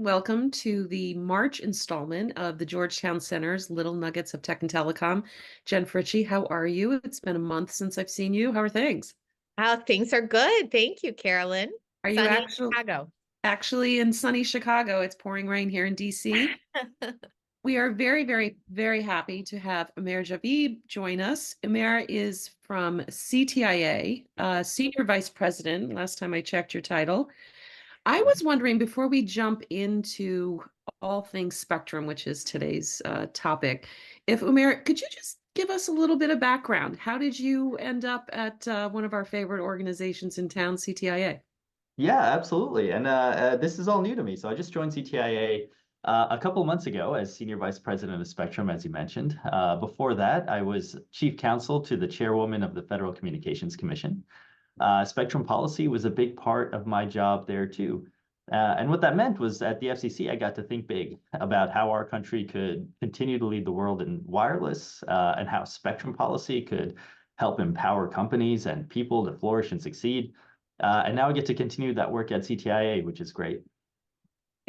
Welcome to the March installment of the Georgetown Center's Little Nuggets of Tech and Telecom. Jen Fritchie, how are you? It's been a month since I've seen you. How are things? Things are good. Thank you, Carolyn. Are you Sunny actually Chicago. actually in sunny Chicago? It's pouring rain here in DC. We are very, very, very happy to have Umair Javed join us. Umair is from CTIA, Senior Vice President, last time I checked your title. I was wondering before we jump into all things spectrum, which is today's topic, if Umair, could you just give us a little bit of background? How did you end up at one of our favorite organizations in town, CTIA? Yeah, absolutely. And this is all new to me. So I just joined CTIA a couple months ago as Senior Vice President of Spectrum, as you mentioned. Before that, I was Chief Counsel to the Chairwoman of the Federal Communications Commission. Spectrum policy was a big part of my job there too. And what that meant was at the FCC, I got to think big about how our country could continue to lead the world in wireless and how spectrum policy could help empower companies and people to flourish and succeed. And now I get to continue that work at CTIA, which is great.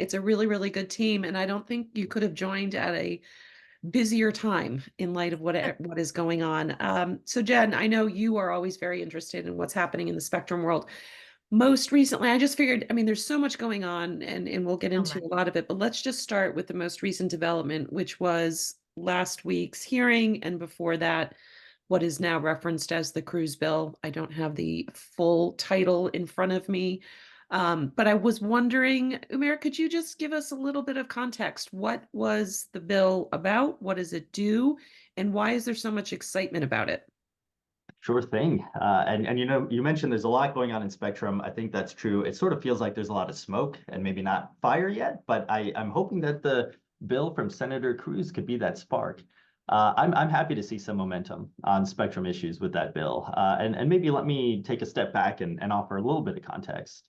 It's a really, really good team, and I don't think you could have joined at a busier time in light of what is going on. So Jen, I know you are always very interested in what's happening in the spectrum world. Most recently, I just figured, I mean, there's so much going on and we'll get Oh into my. a lot of it, but let's just start with the most recent development, which was last week's hearing. And before that, what is now referenced as the cruise bill. I don't have the full title in front of me. But I was wondering, Umair, could you just give us a little bit of context? What was the bill about? What does it do? And why is there so much excitement about it? Sure thing. And you know, you mentioned there's a lot going on in Spectrum. I think that's true. It sort of feels like there's a lot of smoke and maybe not fire yet, but I'm hoping that the bill from Senator Cruz could be that spark. I'm happy to see some momentum on Spectrum issues with that bill. And maybe let me take a step back and offer a little bit of context.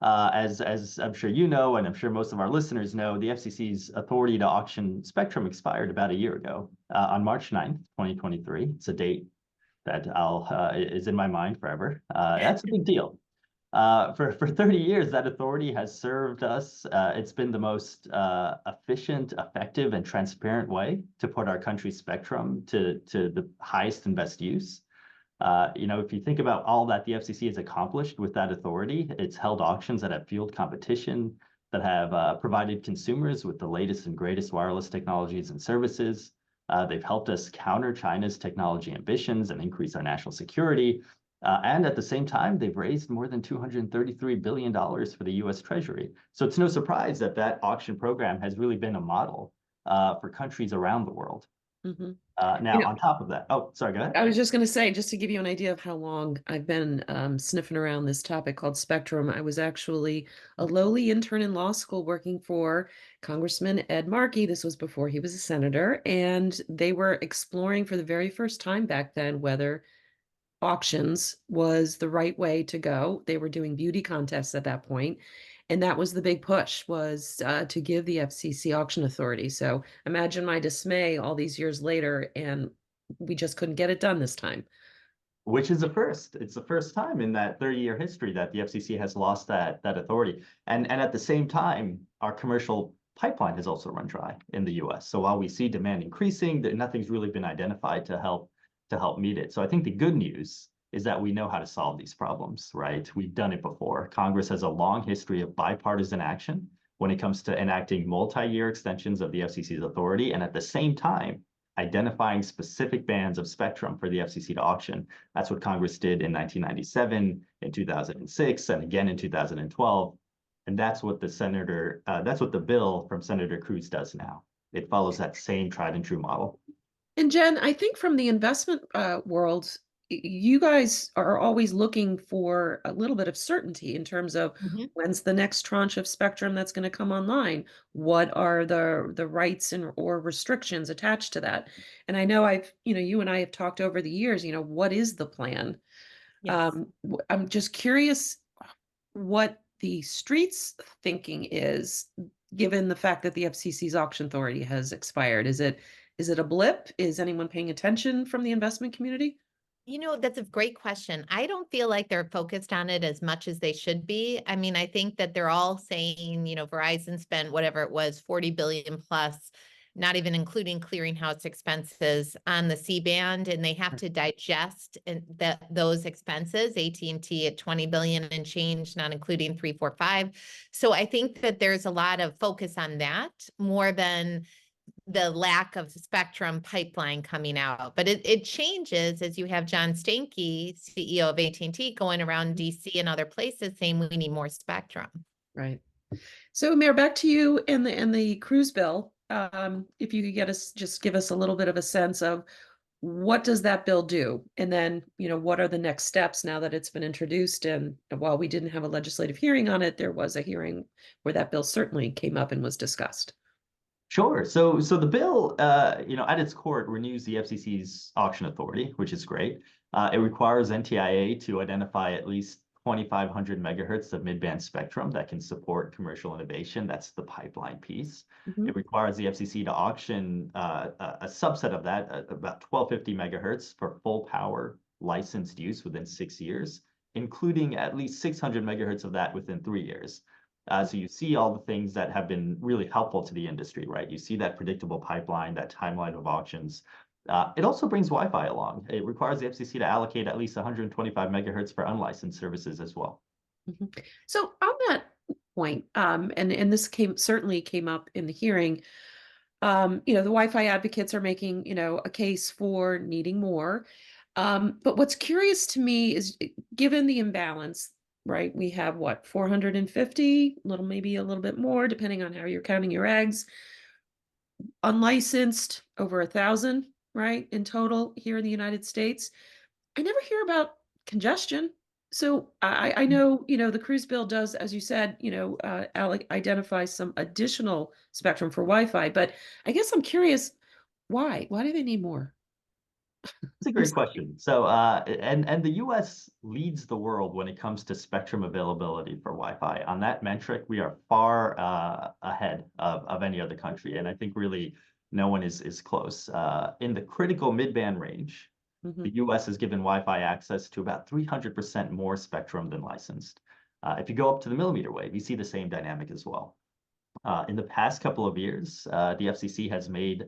As I'm sure you know, and I'm sure most of our listeners know, the FCC's authority to auction spectrum expired about a year ago, on March 9th, 2023. It's a date that I'll is in my mind forever. That's a big deal. For 30 years, that authority has served us. It's been the most efficient, effective, and transparent way to put our country's spectrum to the highest and best use. You know, if you think about all that the FCC has accomplished with that authority, it's held auctions that have fueled competition, that have provided consumers with the latest and greatest wireless technologies and services. They've helped us counter China's technology ambitions and increase our national security. And at the same time, they've raised more than $233 billion for the US Treasury. So it's no surprise that that auction program has really been a model for countries around the world. Mhm. Now, on top of that, oh, sorry, go ahead. I was just going to say, just to give you an idea of how long I've been sniffing around this topic called spectrum, I was actually a lowly intern in law school working for Congressman Ed Markey. This was before he was a senator, and they were exploring for the very first time back then whether auctions was the right way to go. They were doing beauty contests at that point, and that was the big push was to give the FCC auction authority. So imagine my dismay all these years later, and we just couldn't get it done this time. Which is a first. It's the first time in that 30-year history that the FCC has lost that authority. And at the same time, our commercial pipeline has also run dry in the US. So while we see demand increasing, nothing's really been identified to help meet it. So I think the good news is that we know how to solve these problems, right? We've done it before. Congress has a long history of bipartisan action when it comes to enacting multi-year extensions of the FCC's authority, and at the same time, identifying specific bands of spectrum for the FCC to auction. That's what Congress did in 1997, in 2006, and again in 2012. And that's what the bill from Senator Cruz does now. It follows that same tried and true model. And Jen, I think from the investment world, you guys are always looking for a little bit of certainty in terms of Mhm. when's the next tranche of spectrum that's going to come online? What are the rights and or restrictions attached to that? And I know you and I have talked over the years, what is the plan? Yes. I'm just curious what the street's thinking is, given the fact that the FCC's auction authority has expired. Is it a blip? Is anyone paying attention from the investment community? That's a great question. I don't feel like they're focused on it as much as they should be. I mean, I think that they're all saying, Verizon spent whatever it was, 40 billion plus, not even including clearinghouse expenses on the C-band, and they have to digest those expenses, AT&T at 20 billion and change, not including 345. So I think that there's a lot of focus on that more than the lack of spectrum pipeline coming out. But it changes as you have John Stankey, CEO of AT&T, going around DC and other places saying we need more spectrum. Right. So Mayor, back to you and the cruise bill. If you could just give us a little bit of a sense of what does that bill do? And then, what are the next steps now that it's been introduced? And while we didn't have a legislative hearing on it, there was a hearing where that bill certainly came up and was discussed. Sure. So the bill, at its core, it renews the FCC's auction authority, which is great. It requires NTIA to identify at least 2,500 megahertz of mid-band spectrum that can support commercial innovation. That's the pipeline piece. Mhm. It requires the FCC to auction a subset of that, about 1,250 megahertz for full power licensed use within 6 years, including at least 600 megahertz of that within 3 years. So you see all the things that have been really helpful to the industry, right? You see that predictable pipeline, that timeline of auctions. It also brings Wi-Fi along. It requires the FCC to allocate at least 125 megahertz for unlicensed services as well. Mhm. So on that point, and this certainly came up in the hearing, the Wi-Fi advocates are making, a case for needing more. But what's curious to me is given the imbalance, right? We have what, 450, maybe a little bit more, depending on how you're counting your eggs, unlicensed over 1,000, right, in total here in the United States. I never hear about congestion. So I know, the cruise bill does, as you said, identify some additional spectrum for Wi-Fi, but I guess I'm curious, why? Why do they need more? That's a great question. So, and the US leads the world when it comes to spectrum availability for Wi-Fi. On that metric, we are far ahead of any other country. And I think really no one is close. In the critical mid-band range, the US has given Wi-Fi access to about 300% more spectrum than licensed. If you go up to the millimeter wave, you see the same dynamic as well. In the past couple of years, the FCC has made,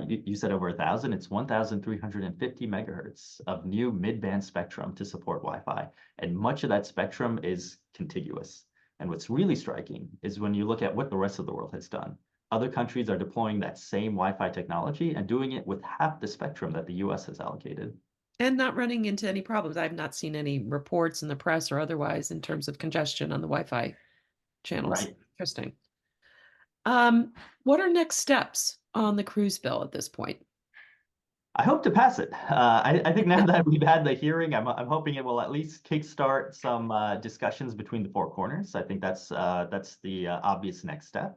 you said over 1,000, it's 1,350 megahertz of new mid-band spectrum to support Wi-Fi. And much of that spectrum is contiguous. And what's really striking is when you look at what the rest of the world has done. Other countries are deploying that same Wi-Fi technology and doing it with half the spectrum that the US has allocated. And not running into any problems. I've not seen any reports in the press or otherwise in terms of congestion on the Wi-Fi channels. Right. Interesting. What are next steps on the cruise bill at this point? I hope to pass it. I think now that we've had the hearing, I'm hoping it will at least kickstart some discussions between the four corners. I think that's the obvious next step.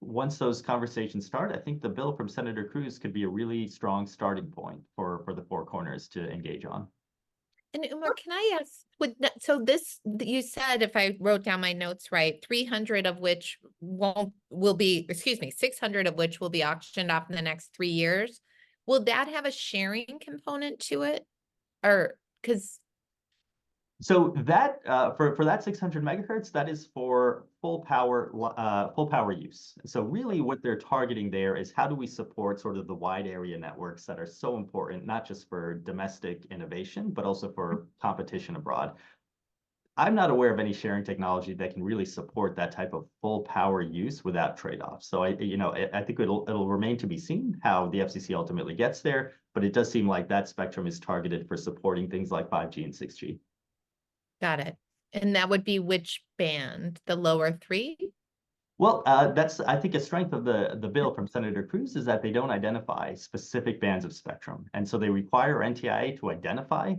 Once those conversations start, I think the bill from Senator Cruz could be a really strong starting point for the four corners to engage on. And Umair, can I ask, so this, you said, if I wrote down my notes right, 300 of which will be, 600 of which will be auctioned off in the next 3 years. Will that have a sharing component to it? Or, because So that for that 600 megahertz, that is for full power use. So really what they're targeting there is how do we support sort of the wide area networks that are so important, not just for domestic innovation, but also for competition abroad. I'm not aware of any sharing technology that can really support that type of full power use without trade-offs. So I think it'll remain to be seen how the FCC ultimately gets there, but it does seem like that spectrum is targeted for supporting things like 5G and 6G. got it. And that would be which band? The lower 3? Well, that's, I think, a strength of the bill from Senator Cruz is that they don't identify specific bands of spectrum. And so they require NTIA to identify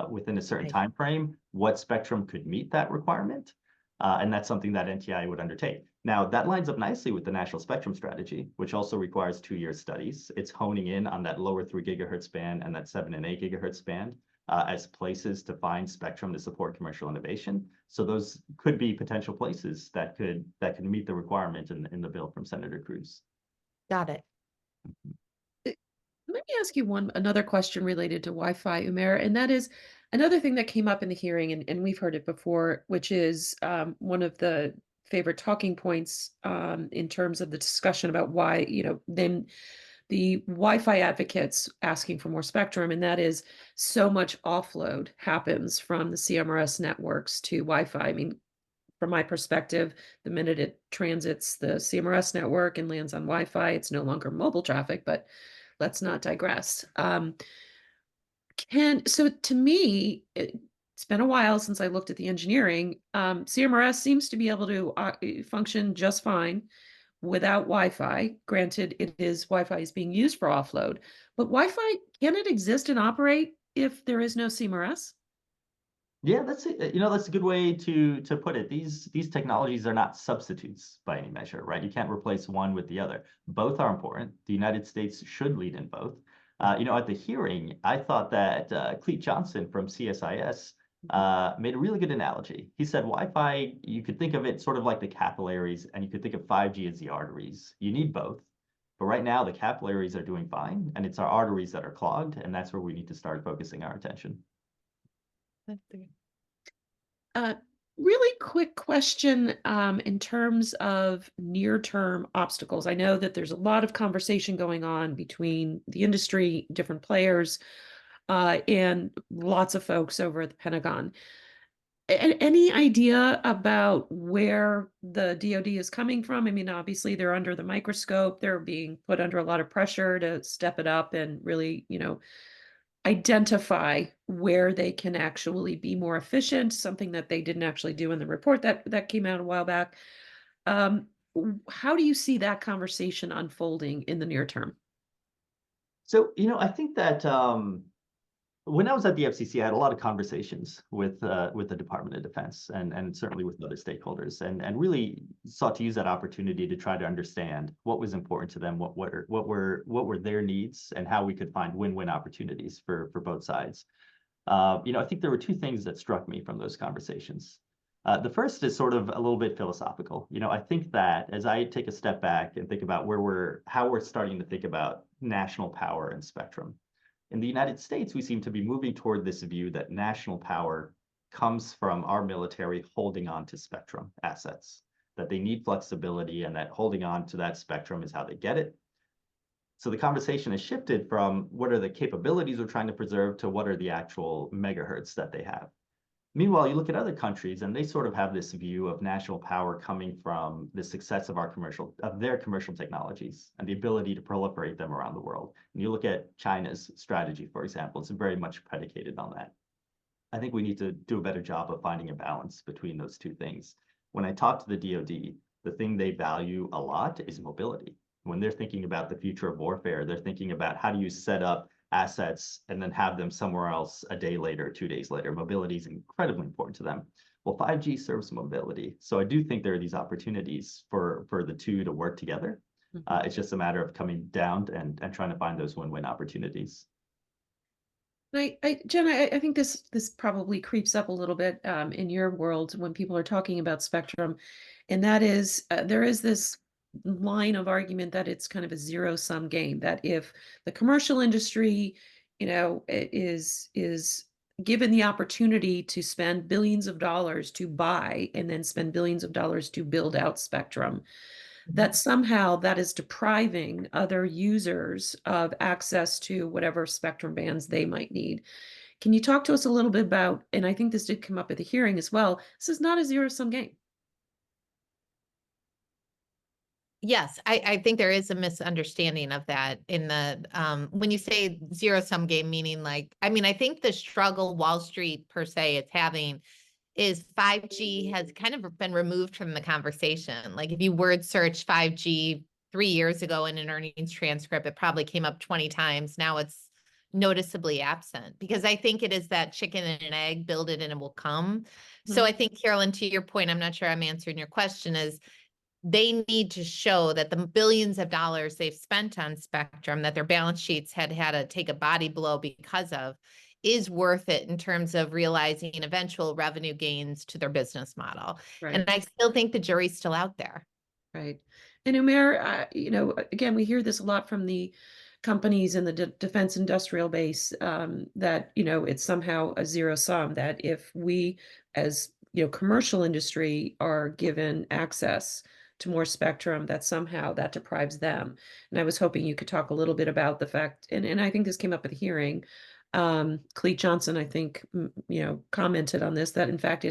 within a certain time frame what spectrum could meet that requirement. And that's something that NTIA would undertake. Now, that lines up nicely with the National Spectrum Strategy, which also requires 2-year studies. It's honing in on that lower 3 gigahertz band and that 7 and 8 gigahertz band. As places to find spectrum to support commercial innovation. So those could be potential places that could meet the requirement in the bill from Senator Cruz. Got it. Let me ask you another question related to Wi-Fi, Umair, and that is another thing that came up in the hearing, and we've heard it before, which is one of the favorite talking points in terms of the discussion about why, then the Wi-Fi advocates asking for more spectrum, and that is so much offload happens from the CMRS networks to Wi-Fi. I mean, from my perspective, the minute it transits the CMRS network and lands on Wi-Fi, it's no longer mobile traffic, but let's not digress. So to me, it's been a while since I looked at the engineering. CMRS seems to be able to function just fine without Wi-Fi. Granted, Wi-Fi is being used for offload, but Wi-Fi, can it exist and operate if there is no CMRS? Yeah, that's a good way to put it. These technologies are not substitutes by any measure, right? You can't replace one with the other. Both are important. The United States should lead in both. At the hearing, I thought that Clete Johnson from CSIS made a really good analogy. He said Wi-Fi, you could think of it sort of like the capillaries, and you could think of 5G as the arteries. You need both. But right now, the capillaries are doing fine, and it's our arteries that are clogged, and that's where we need to start focusing our attention. Really quick question in terms of near-term obstacles. I know that there's a lot of conversation going on between the industry, different players, and lots of folks over at the Pentagon. Any idea about where the DoD is coming from? I mean, obviously they're under the microscope. They're being put under a lot of pressure to step it up and really, identify where they can actually be more efficient, something that they didn't actually do in the report that came out a while back. How do you see that conversation unfolding in the near term? So, I think that when I was at the FCC, I had a lot of conversations with the Department of Defense and certainly with other stakeholders, and really sought to use that opportunity to try to understand what was important to them, what were their needs, and how we could find win-win opportunities for both sides. I think there were two things that struck me from those conversations. The first is sort of a little bit philosophical. I think that as I take a step back and think about how we're starting to think about national power and spectrum. In the United States, we seem to be moving toward this view that national power comes from our military holding on to spectrum assets, that they need flexibility and that holding on to that spectrum is how they get it. So the conversation has shifted from what are the capabilities we're trying to preserve to what are the actual megahertz that they have. Meanwhile, you look at other countries and they sort of have this view of national power coming from the success of their commercial technologies and the ability to proliferate them around the world. And you look at China's strategy, for example, it's very much predicated on that. I think we need to do a better job of finding a balance between those two things. When I talk to the DoD, the thing they value a lot is mobility. When they're thinking about the future of warfare, they're thinking about how do you set up assets and then have them somewhere else a day later, 2 days later. Mobility is incredibly important to them. Well, 5G serves mobility. So I do think there are these opportunities for the two to work together. Mm-hmm. It's just a matter of coming down and trying to find those win-win opportunities. Jen, I think this probably creeps up a little bit in your world when people are talking about spectrum, and that is there is this line of argument that it's kind of a zero-sum game, that if the commercial industry, is given the opportunity to spend billions of dollars to buy and then spend billions of dollars to build out spectrum, that somehow that is depriving other users of access to whatever spectrum bands they might need. Can you talk to us a little bit about, and I think this did come up at the hearing as well, this is not a zero-sum game. Yes, I think there is a misunderstanding of that in the when you say zero-sum game, meaning I think the struggle Wall Street per se is having is 5G has kind of been removed from the conversation. Like if you word search 5G 3 years ago in an earnings transcript, it probably came up 20 times. Now it's noticeably absent because I think it is that chicken and an egg, build it and it will come. Mm-hmm. So I think, Carolyn, to your point, I'm not sure I'm answering your question, is they need to show that the billions of dollars they've spent on spectrum that their balance sheets had to take a body blow because of is worth it in terms of realizing eventual revenue gains to their business model. Right. And I still think the jury's still out there. Right. And Umair, again, we hear this a lot from the companies in the defense industrial base, that, it's somehow a zero sum, that if we as, commercial industry are given access to more spectrum, that somehow that deprives them. And I was hoping you could talk a little bit about the fact, and I think this came up at the hearing. Cleet Johnson, I think, commented on this, that in fact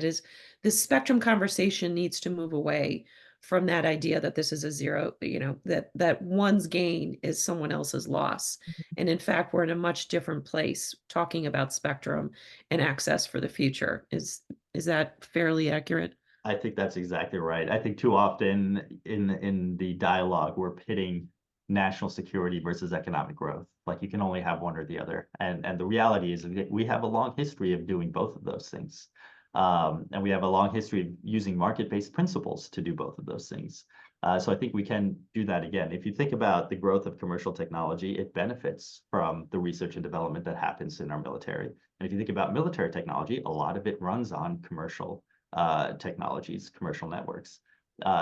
this spectrum conversation needs to move away from that idea that this is a zero, that one's gain is someone else's loss. And in fact, we're in a much different place talking about spectrum and access for the future. Is that fairly accurate? I think that's exactly right. I think too often in the dialogue, we're pitting national security versus economic growth. Like you can only have one or the other. And the reality is that we have a long history of doing both of those things. And we have a long history of using market-based principles to do both of those things. So I think we can do that again. If you think about the growth of commercial technology, it benefits from the research and development that happens in our military. And if you think about military technology, a lot of it runs on commercial technologies, commercial networks.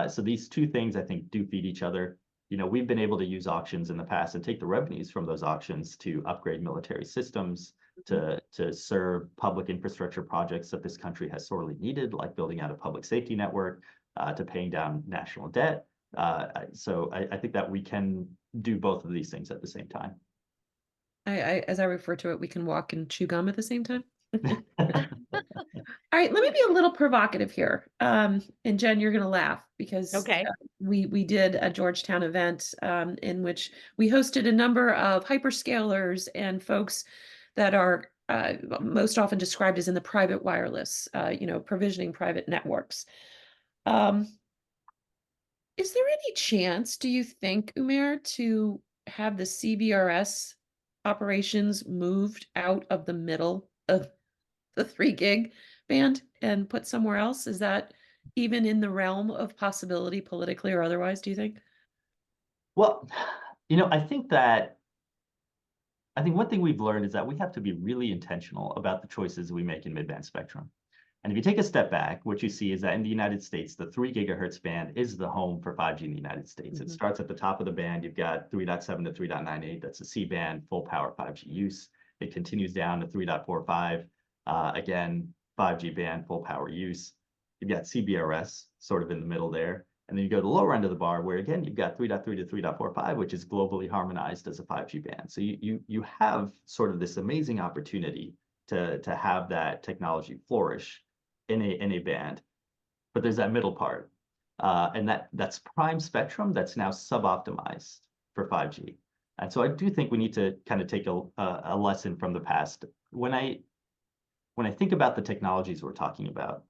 So these two things, I think, do feed each other. We've been able to use auctions in the past and take the revenues from those auctions to upgrade military systems, to serve public infrastructure projects that this country has sorely needed, like building out a public safety network, to paying down national debt. So I think that we can do both of these things at the same time. As I refer to it, we can walk and chew gum at the same time. All right, let me be a little provocative here. And Jen, you're going to laugh because Okay. we did a Georgetown event in which we hosted a number of hyperscalers and folks that are most often described as in the private wireless, provisioning private networks. Is there any chance, do you think, Umair, to have the CBRS operations moved out of the middle of the 3 gig band and put somewhere else? Is that even in the realm of possibility politically or otherwise, do you think? Well, I think one thing we've learned is that we have to be really intentional about the choices we make in mid-band spectrum. And if you take a step back, what you see is that in the United States, the 3 gigahertz band is the home for 5G in the United States. It starts at the top of the band. You've got 3.7 to 3.98. That's a C-band, full power 5G use. It continues down to 3.45. Again, 5G band, full power use. You've got CBRS sort of in the middle there. And then you go to the lower end of the bar where, again, you've got 3.3 to 3.45, which is globally harmonized as a 5G band. So you have sort of this amazing opportunity to have that technology flourish in a band. But there's that middle part. And that's prime spectrum that's now sub-optimized for 5G. And so I do think we need to kind of take a lesson from the past. When I think about the technologies we're talking about,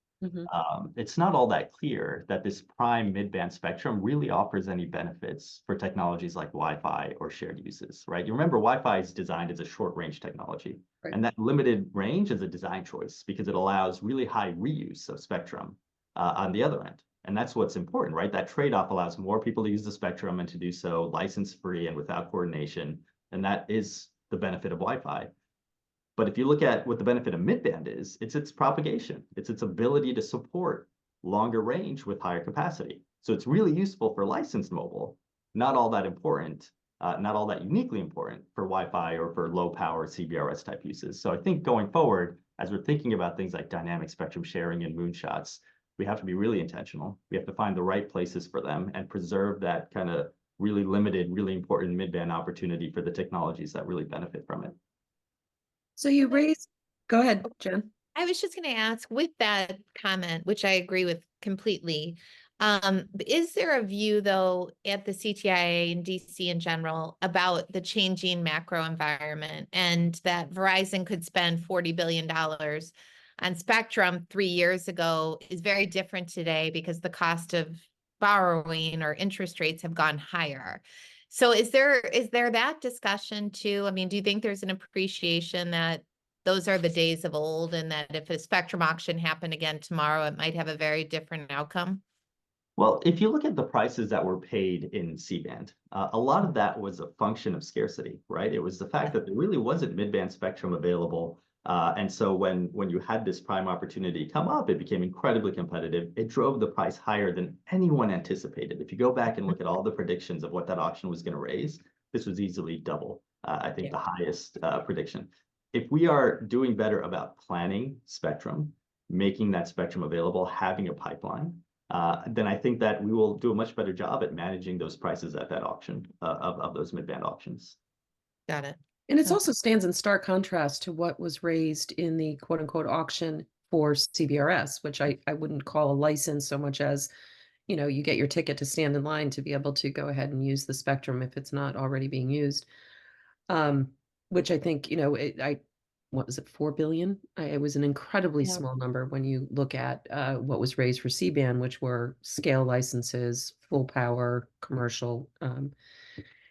it's not all that clear that this prime mid-band spectrum really offers any benefits for technologies like Wi-Fi or shared uses, right? You remember Wi-Fi is designed as a short-range technology, right? And that limited range is a design choice because it allows really high reuse of spectrum on the other end. And that's what's important, right? That trade-off allows more people to use the spectrum and to do so license-free and without coordination. And that is the benefit of Wi-Fi. But if you look at what the benefit of midband is, it's its propagation. It's its ability to support longer range with higher capacity. So it's really useful for licensed mobile, not all that important, not all that uniquely important for Wi-Fi or for low power CBRS type uses. So I think going forward, as we're thinking about things like dynamic spectrum sharing and moonshots, we have to be really intentional. We have to find the right places for them and preserve that kind of really limited, really important midband opportunity for the technologies that really benefit from it. So you raised, go ahead, Jen. I was just going to ask, with that comment, which I agree with completely, is there a view, though, at the CTIA and DC in general about the changing macro environment and that Verizon could spend $40 billion on spectrum 3 years ago is very different today because the cost of borrowing or interest rates have gone higher? So is there that discussion too? I mean, do you think there's an appreciation that those are the days of old and that if a spectrum auction happened again tomorrow, it might have a very different outcome? Well, if you look at the prices that were paid in C-band, a lot of that was a function of scarcity, right? It was the fact that there really wasn't mid-band spectrum available. And so when you had this prime opportunity come up, it became incredibly competitive. It drove the price higher than anyone anticipated. If you go back and look at all the predictions of what that auction was going to raise, this was easily double I think Yeah. the highest prediction. If we are doing better about planning spectrum, making that spectrum available, having a pipeline, then I think that we will do a much better job at managing those prices at that auction of those mid-band auctions. Got it. And it Okay. also stands in stark contrast to what was raised in the quote unquote auction for CBRS, which I wouldn't call a license so much as, you get your ticket to stand in line to be able to go ahead and use the spectrum if it's not already being used. Which I think, what was it, 4 billion? It was an incredibly Yeah. small number when you look at what was raised for C-band, which were scale licenses, full power, commercial, and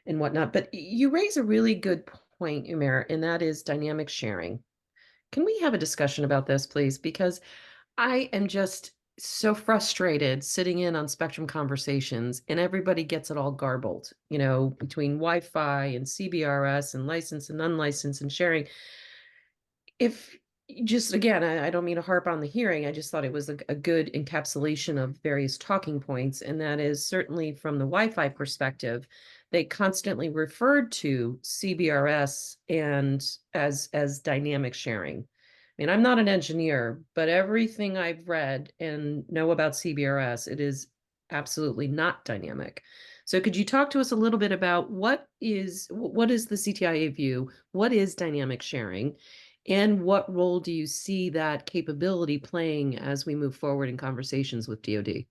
whatnot. But you raise a really good point, Umair, and that is dynamic sharing. Can we have a discussion about this, please? Because I am just so frustrated sitting in on Spectrum conversations and everybody gets it all garbled, between Wi-Fi and CBRS and licensed and unlicensed and sharing. If just again, I don't mean to harp on the hearing. I just thought it was a good encapsulation of various talking points. And that is certainly from the Wi-Fi perspective, they constantly referred to CBRS and as dynamic sharing. I mean, I'm not an engineer, but everything I've read and know about CBRS, it is absolutely not dynamic. So could you talk to us a little bit about what is the CTIA view? What is dynamic sharing? And what role do you see that capability playing as we move forward in conversations with DoD?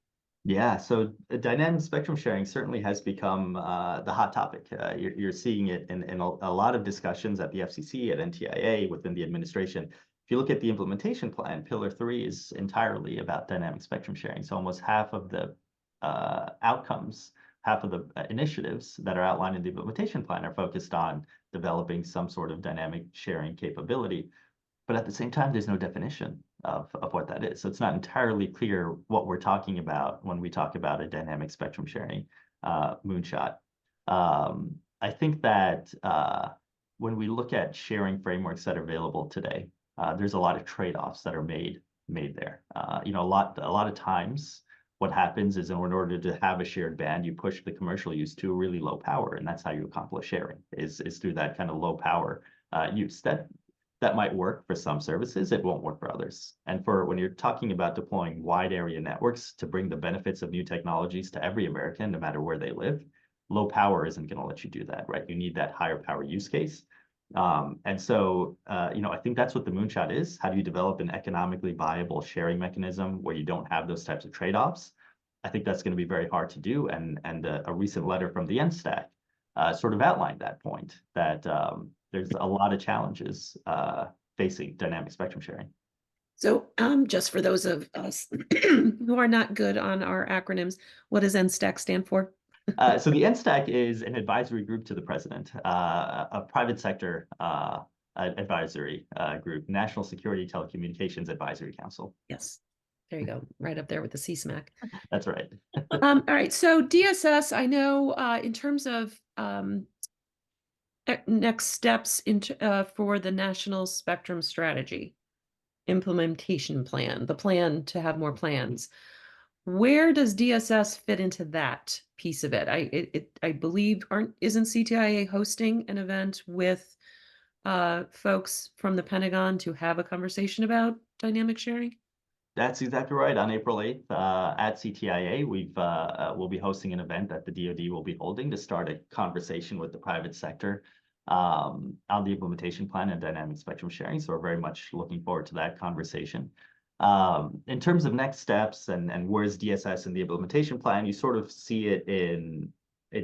Yeah, so dynamic spectrum sharing certainly has become the hot topic. You're seeing it in a lot of discussions at the FCC, at NTIA, within the administration. If you look at the implementation plan, Pillar 3 is entirely about dynamic spectrum sharing. So almost half of the outcomes, half of the initiatives that are outlined in the implementation plan are focused on developing some sort of dynamic sharing capability. But at the same time, there's no definition of what that is. So it's not entirely clear what we're talking about when we talk about a dynamic spectrum sharing moonshot. I think that when we look at sharing frameworks that are available today, there's a lot of trade-offs that are made there. A lot of times what happens is in order to have a shared band, you push the commercial use to a really low power, and that's how you accomplish sharing is through that kind of low power use. That might work for some services, it won't work for others. And for when you're talking about deploying wide area networks to bring the benefits of new technologies to every American, no matter where they live, low power isn't going to let you do that, right? You need that higher power use case. And so, I think that's what the moonshot is. How do you develop an economically viable sharing mechanism where you don't have those types of trade-offs? I think that's going to be very hard to do. And a recent letter from the NSTAC sort of outlined that point, that there's a lot of challenges facing dynamic spectrum sharing. So just for those of us who are not good on our acronyms, what does NSTAC stand for? So the NSTAC is an advisory group to the president, a private sector advisory group, National Security Telecommunications Advisory Council. Yes, there you go, right up there with the CSMAC. That's right. All right, so DSS, I know in terms of next steps for the National Spectrum Strategy Implementation Plan, the plan to have more plans. Where does DSS fit into that piece of it? I believe isn't CTIA hosting an event with folks from the Pentagon to have a conversation about dynamic sharing? That's exactly right. On April 8th at CTIA, we'll be hosting an event that the DoD will be holding to start a conversation with the private sector on the implementation plan and dynamic spectrum sharing. So we're very much looking forward to that conversation. In terms of next steps and where's DSS in the implementation plan, you sort of see it in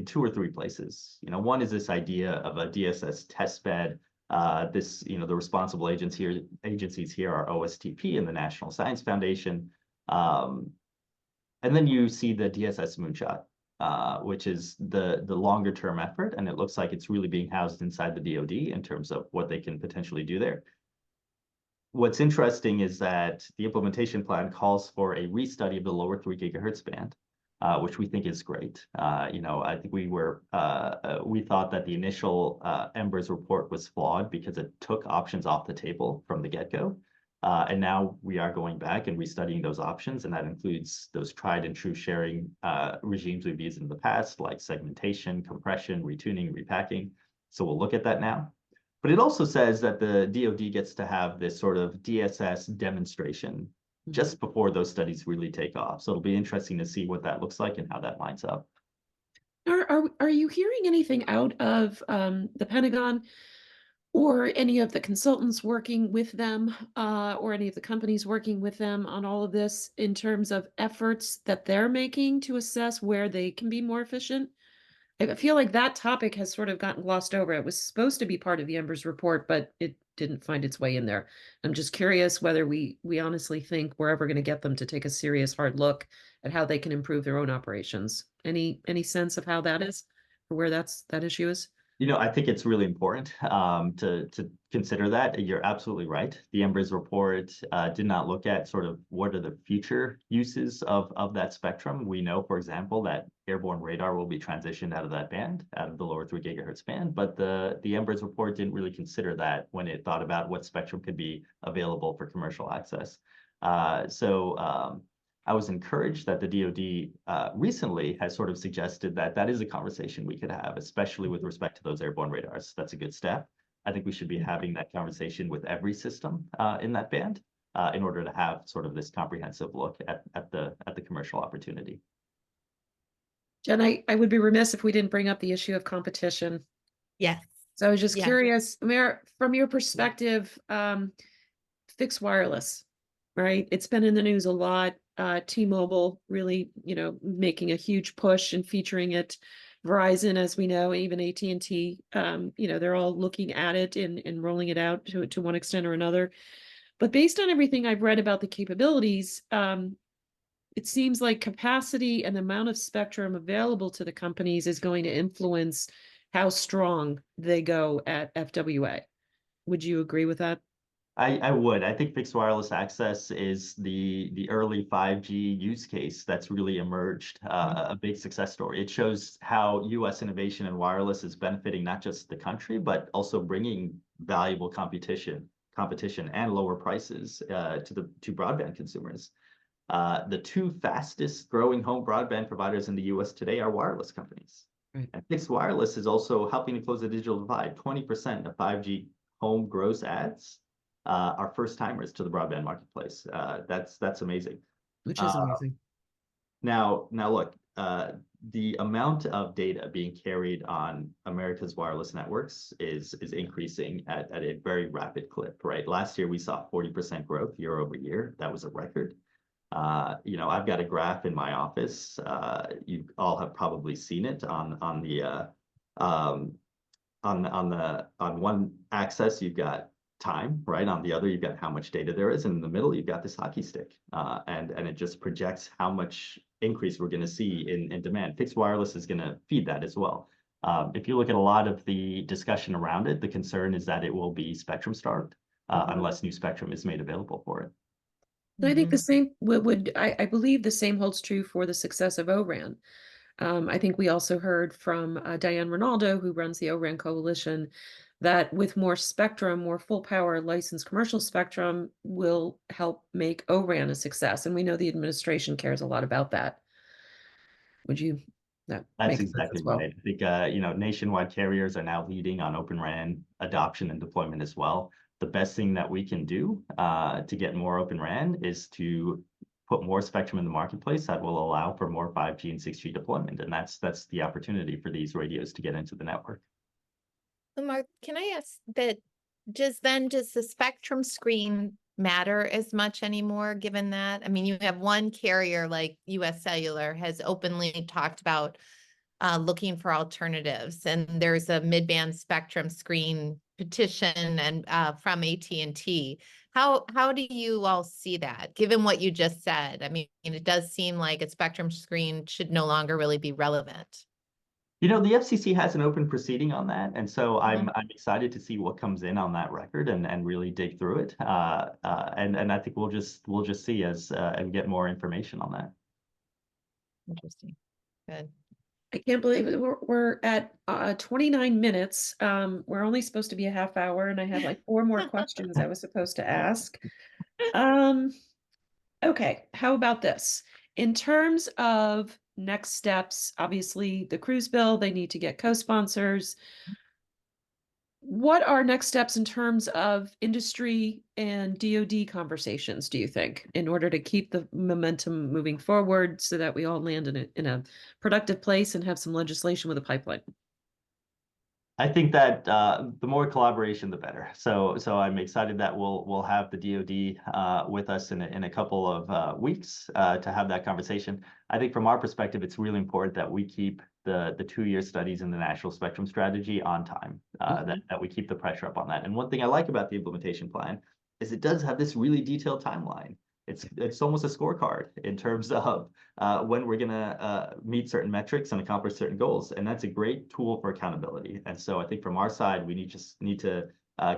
2 or 3 places. One is this idea of a DSS test bed. The responsible agencies here are OSTP and the National Science Foundation. And then you see the DSS moonshot, which is the longer term effort. And it looks like it's really being housed inside the DoD in terms of what they can potentially do there. What's interesting is that the implementation plan calls for a restudy of the lower 3 gigahertz band, which we think is great. I think we thought that the initial Embers report was flawed because it took options off the table from the get-go. And now we are going back and restudying those options, and that includes those tried and true sharing regimes we've used in the past, like segmentation, compression, retuning, repacking. So we'll look at that now. But it also says that the DoD gets to have this sort of DSS demonstration just before those studies really take off. So it'll be interesting to see what that looks like and how that lines up. Are you hearing anything out of the Pentagon or any of the consultants working with them, or any of the companies working with them on all of this in terms of efforts that they're making to assess where they can be more efficient? I feel like that topic has sort of gotten glossed over. It was supposed to be part of the Embers report, but it didn't find its way in there. I'm just curious whether we honestly think we're ever going to get them to take a serious hard look at how they can improve their own operations. Any sense of how that is, or where that issue is? You know, I think it's really important to consider that. You're absolutely right. The Embers report did not look at sort of what are the future uses of that spectrum. We know, for example, that airborne radar will be transitioned out of that band, out of the lower 3 gigahertz band. But the Embers report didn't really consider that when it thought about what spectrum could be available for commercial access. I was encouraged that the DoD recently has sort of suggested that that is a conversation we could have, especially with respect to those airborne radars. That's a good step. I think we should be having that conversation with every system in that band in order to have sort of this comprehensive look at the commercial opportunity. Jen, I would be remiss if we didn't bring up the issue of competition. Yes. So I was just Yeah. curious, Umair, from your perspective, fixed wireless, right? It's been in the news a lot. T-Mobile really, making a huge push and featuring it. Verizon, as we know, even AT&T, they're all looking at it and rolling it out to one extent or another. But based on everything I've read about the capabilities, it seems like capacity and the amount of spectrum available to the companies is going to influence how strong they go at FWA. Would you agree with that? I would. I think fixed wireless access is the early 5G use case that's really emerged, a big success story. It shows how U.S. innovation in wireless is benefiting not just the country, but also bringing valuable competition and lower prices to broadband consumers. The 2 fastest growing home broadband providers in the U.S. today are wireless companies. Right. And fixed wireless is also helping to close the digital divide. 20% of 5G home gross adds are first timers to the broadband marketplace. That's amazing. Which is amazing. Now look, the amount of data being carried on America's wireless networks is increasing at a very rapid clip, right? Last year we saw 40% growth year over year. That was a record. I've got a graph in my office. You all have probably seen it on one axis you've got time, right? On the other, you've got how much data there is. And in the middle, you've got this hockey stick. And it just projects how much increase we're going to see in demand. Fixed wireless is going to feed that as well. If you look at a lot of the discussion around it, the concern is that it will be spectrum starved unless new spectrum is made available for it. I think the same I believe the same holds true for the success of O-RAN. I think we also heard from Diane Ronaldo, who runs the O-RAN Coalition, that with more spectrum, more full power licensed commercial spectrum will help make O-RAN a success. And we know the administration cares a lot about that. Would you? That That's makes sense exactly as well. right. I think, nationwide carriers are now leading on Open RAN adoption and deployment as well. The best thing that we can do to get more Open RAN is to put more spectrum in the marketplace that will allow for more 5G and 6G deployment. And that's the opportunity for these radios to get into the network. Umair, can I ask that does the spectrum screen matter as much anymore, given that? I mean, you have one carrier like US Cellular has openly talked about looking for alternatives, and there's a mid-band spectrum screen petition and from AT&T. How do you all see that, given what you just said? I mean, it does seem like a spectrum screen should no longer really be relevant. The FCC has an open proceeding on that, and so I'm excited to see what comes in on that record and really dig through it. And I think we'll just see as and get more information on that. Interesting. Good. I can't believe it. We're at 29 minutes. We're only supposed to be a half hour, and I have like 4 more questions I was supposed to ask. Okay, how about this? In terms of next steps, obviously the cruise bill, they need to get co-sponsors. What are next steps in terms of industry and DoD conversations, do you think, in order to keep the momentum moving forward so that we all land in a productive place and have some legislation with a pipeline? I think that the more collaboration, the better. So I'm excited that we'll have the DoD with us in a couple of weeks to have that conversation. I think from our perspective, it's really important that we keep the 2-year studies in the National Spectrum Strategy on time. That we keep the pressure up on that. And one thing I like about the implementation plan is it does have this really detailed timeline. It's almost a scorecard in terms of when we're gonna meet certain metrics and accomplish certain goals, and that's a great tool for accountability. And so I think from our side, we need to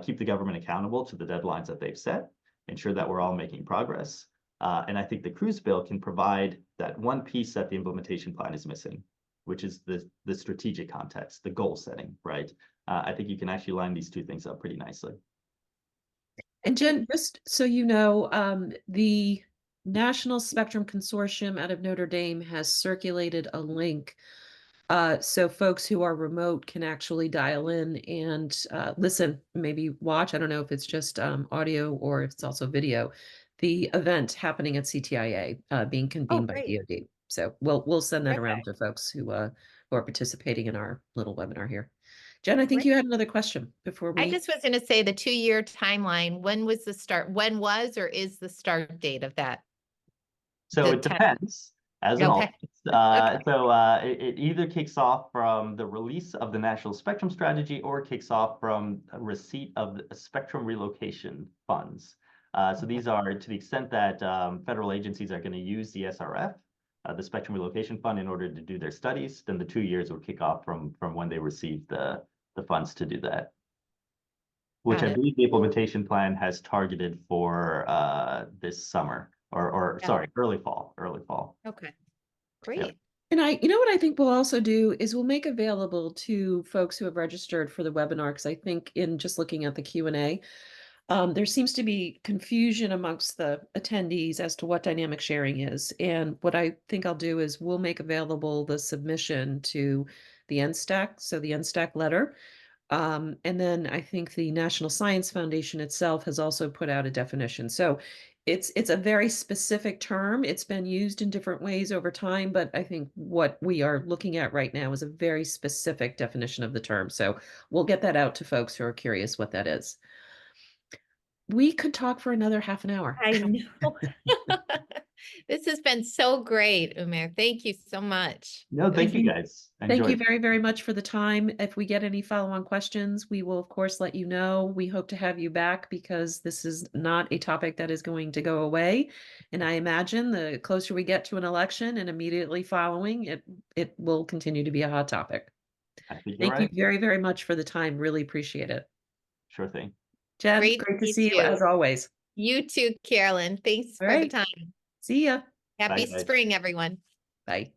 keep the government accountable to the deadlines that they've set, ensure that we're all making progress. And I think the cruise bill can provide that one piece that the implementation plan is missing, which is the strategic context, the goal setting, right? I think you can actually line these two things up pretty nicely. And Jen, just so you know, the National Spectrum Consortium out of Notre Dame has circulated a link so folks who are remote can actually dial in and listen, maybe watch. I don't know if it's just audio or if it's also video. The event happening at CTIA being Oh, convened by great. DoD. So we'll send that around Terrific. to folks who are participating in our little webinar here. Jen, I think Great. you had another question before I we. just was going to say the 2-year timeline. When was the start? When was or is the start date of that? So The it depends, as in Okay. always. Okay. It either kicks off from the release of the National Spectrum Strategy or kicks off from a receipt of the spectrum relocation funds. So these are to the extent that federal agencies are going to use the SRF, the Spectrum Relocation Fund, in order to do their studies, then the 2 years will kick off from when they receive the funds to do that. Which Got I it. believe the implementation plan has targeted for this summer. Or Got sorry, early fall. Okay. Yep. Great. And you know what I think we'll also do is we'll make available to folks who have registered for the webinar, because I think in just looking at the Q&A, there seems to be confusion amongst the attendees as to what dynamic sharing is. And what I think I'll do is we'll make available the submission to the NSTAC, so the NSTAC letter. And then I think the National Science Foundation itself has also put out a definition. So it's a very specific term. It's been used in different ways over time, but I think what we are looking at right now is a very specific definition of the term. So we'll get that out to folks who are curious what that is. We could talk for another half an hour. I know. This has been so great, Umair. Thank you so much. No, thank you guys. Thank you Enjoyed. very, very much for the time. If we get any follow-on questions, we will, of course, let you know. We hope to have you back because this is not a topic that is going to go away. And I imagine the closer we get to an election and immediately following, it will continue to be a hot topic. I think you're Thank you right. very, very much for the time. Really appreciate it. Sure thing. Jen, Great great to to meet see you as you. always. You too, Carolyn. Thanks All for the right. time. See ya. Happy Bye, guys. spring, everyone. Bye.